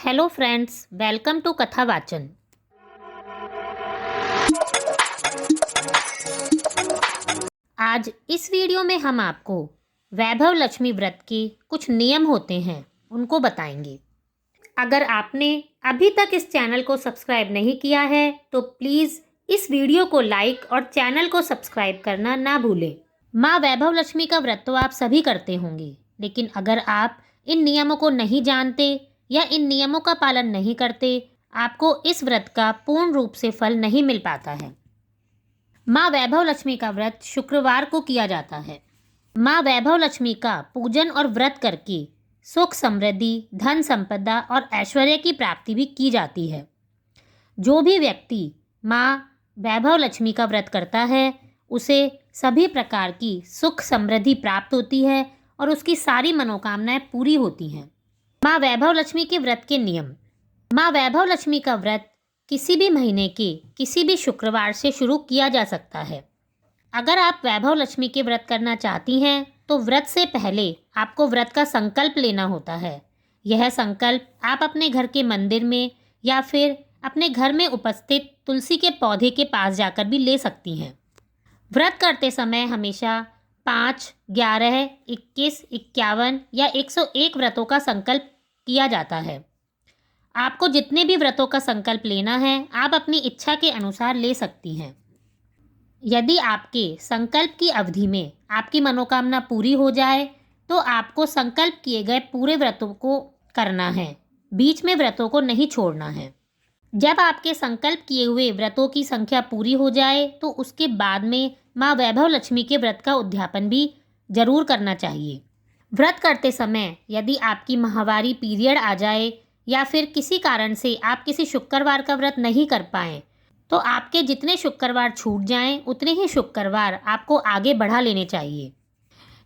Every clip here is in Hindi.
हेलो फ्रेंड्स, वेलकम टू कथा वाचन। आज इस वीडियो में हम आपको वैभव लक्ष्मी व्रत के कुछ नियम होते हैं उनको बताएंगे। अगर आपने अभी तक इस चैनल को सब्सक्राइब नहीं किया है तो प्लीज़ इस वीडियो को लाइक और चैनल को सब्सक्राइब करना ना भूलें। माँ वैभव लक्ष्मी का व्रत तो आप सभी करते होंगे, लेकिन अगर आप इन नियमों को नहीं जानते या इन नियमों का पालन नहीं करते, आपको इस व्रत का पूर्ण रूप से फल नहीं मिल पाता है। माँ वैभव लक्ष्मी का व्रत शुक्रवार को किया जाता है। माँ वैभव लक्ष्मी का पूजन और व्रत करके सुख समृद्धि, धन संपदा और ऐश्वर्य की प्राप्ति भी की जाती है। जो भी व्यक्ति माँ वैभव लक्ष्मी का व्रत करता है उसे सभी प्रकार की सुख समृद्धि प्राप्त होती है और उसकी सारी मनोकामनाएं पूरी होती हैं। माँ वैभव लक्ष्मी के व्रत के नियम। माँ वैभव लक्ष्मी का व्रत किसी भी महीने के किसी भी शुक्रवार से शुरू किया जा सकता है। अगर आप वैभव लक्ष्मी के व्रत करना चाहती हैं तो व्रत से पहले आपको व्रत का संकल्प लेना होता है। यह संकल्प आप अपने घर के मंदिर में या फिर अपने घर में उपस्थित तुलसी के पौधे के पास जाकर भी ले सकती हैं। व्रत करते समय हमेशा 5, 11, 21, 51 या 101 व्रतों का संकल्प किया जाता है। आपको जितने भी व्रतों का संकल्प लेना है आप अपनी इच्छा के अनुसार ले सकती हैं। यदि आपके संकल्प की अवधि में आपकी मनोकामना पूरी हो जाए तो आपको संकल्प किए गए पूरे व्रतों को करना है, बीच में व्रतों को नहीं छोड़ना है। जब आपके संकल्प किए हुए व्रतों की संख्या पूरी हो जाए तो उसके बाद में माँ वैभव लक्ष्मी के व्रत का उद्यापन भी जरूर करना चाहिए। व्रत करते समय यदि आपकी माहवारी पीरियड आ जाए या फिर किसी कारण से आप किसी शुक्रवार का व्रत नहीं कर पाएँ तो आपके जितने शुक्रवार छूट जाएं उतने ही शुक्रवार आपको आगे बढ़ा लेने चाहिए।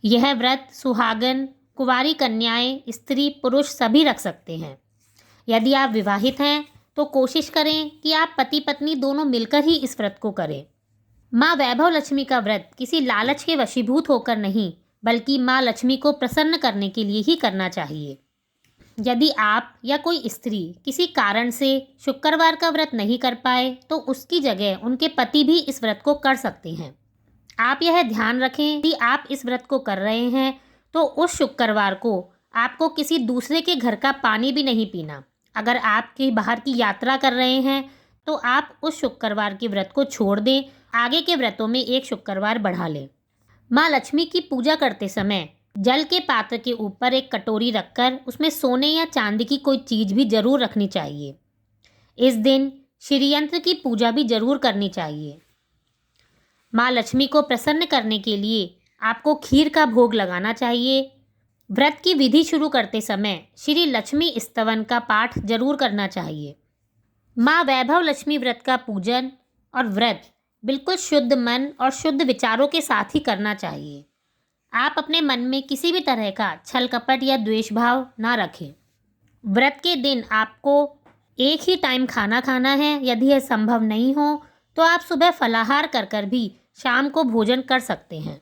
यह व्रत सुहागन, कुंवारी कन्याएं, स्त्री पुरुष सभी रख सकते हैं। यदि आप विवाहित हैं तो कोशिश करें कि आप पति पत्नी दोनों मिलकर ही इस व्रत को करें। माँ वैभव लक्ष्मी का व्रत किसी लालच के वशीभूत होकर नहीं बल्कि माँ लक्ष्मी को प्रसन्न करने के लिए ही करना चाहिए। यदि आप या कोई स्त्री किसी कारण से शुक्रवार का व्रत नहीं कर पाए तो उसकी जगह उनके पति भी इस व्रत को कर सकते हैं। आप यह ध्यान रखें कि आप इस व्रत को कर रहे हैं तो उस शुक्रवार को आपको किसी दूसरे के घर का पानी भी नहीं पीना। अगर आप कहीं बाहर की यात्रा कर रहे हैं तो आप उस शुक्रवार के व्रत को छोड़ दें, आगे के व्रतों में एक शुक्रवार बढ़ा लें। माँ लक्ष्मी की पूजा करते समय जल के पात्र के ऊपर एक कटोरी रखकर उसमें सोने या चांदी की कोई चीज़ भी जरूर रखनी चाहिए। इस दिन श्रीयंत्र की पूजा भी जरूर करनी चाहिए। माँ लक्ष्मी को प्रसन्न करने के लिए आपको खीर का भोग लगाना चाहिए। व्रत की विधि शुरू करते समय श्री लक्ष्मी स्तवन का पाठ जरूर करना चाहिए। माँ वैभव लक्ष्मी व्रत का पूजन और व्रत बिल्कुल शुद्ध मन और शुद्ध विचारों के साथ ही करना चाहिए। आप अपने मन में किसी भी तरह का छल कपट या द्वेष भाव ना रखें। व्रत के दिन आपको एक ही टाइम खाना खाना है। यदि यह संभव नहीं हो तो आप सुबह फलाहार कर भी शाम को भोजन कर सकते हैं।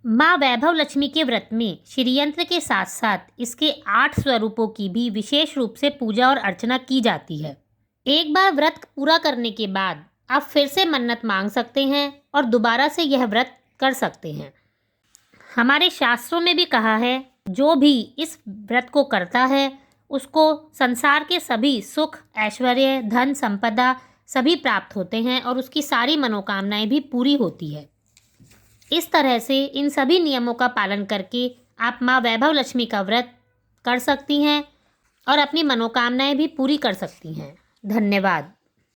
माँ वैभव लक्ष्मी के व्रत में श्रीयंत्र के साथ साथ इसके 8 स्वरूपों की भी विशेष रूप से पूजा और अर्चना की जाती है। एक बार व्रत पूरा करने के बाद आप फिर से मन्नत मांग सकते हैं और दोबारा से यह व्रत कर सकते हैं। हमारे शास्त्रों में भी कहा है जो भी इस व्रत को करता है उसको संसार के सभी सुख, ऐश्वर्य, धन संपदा सभी प्राप्त होते हैं और उसकी सारी मनोकामनाएं भी पूरी होती है। इस तरह से इन सभी नियमों का पालन करके आप माँ वैभव लक्ष्मी का व्रत कर सकती हैं और अपनी मनोकामनाएं भी पूरी कर सकती हैं। धन्यवाद।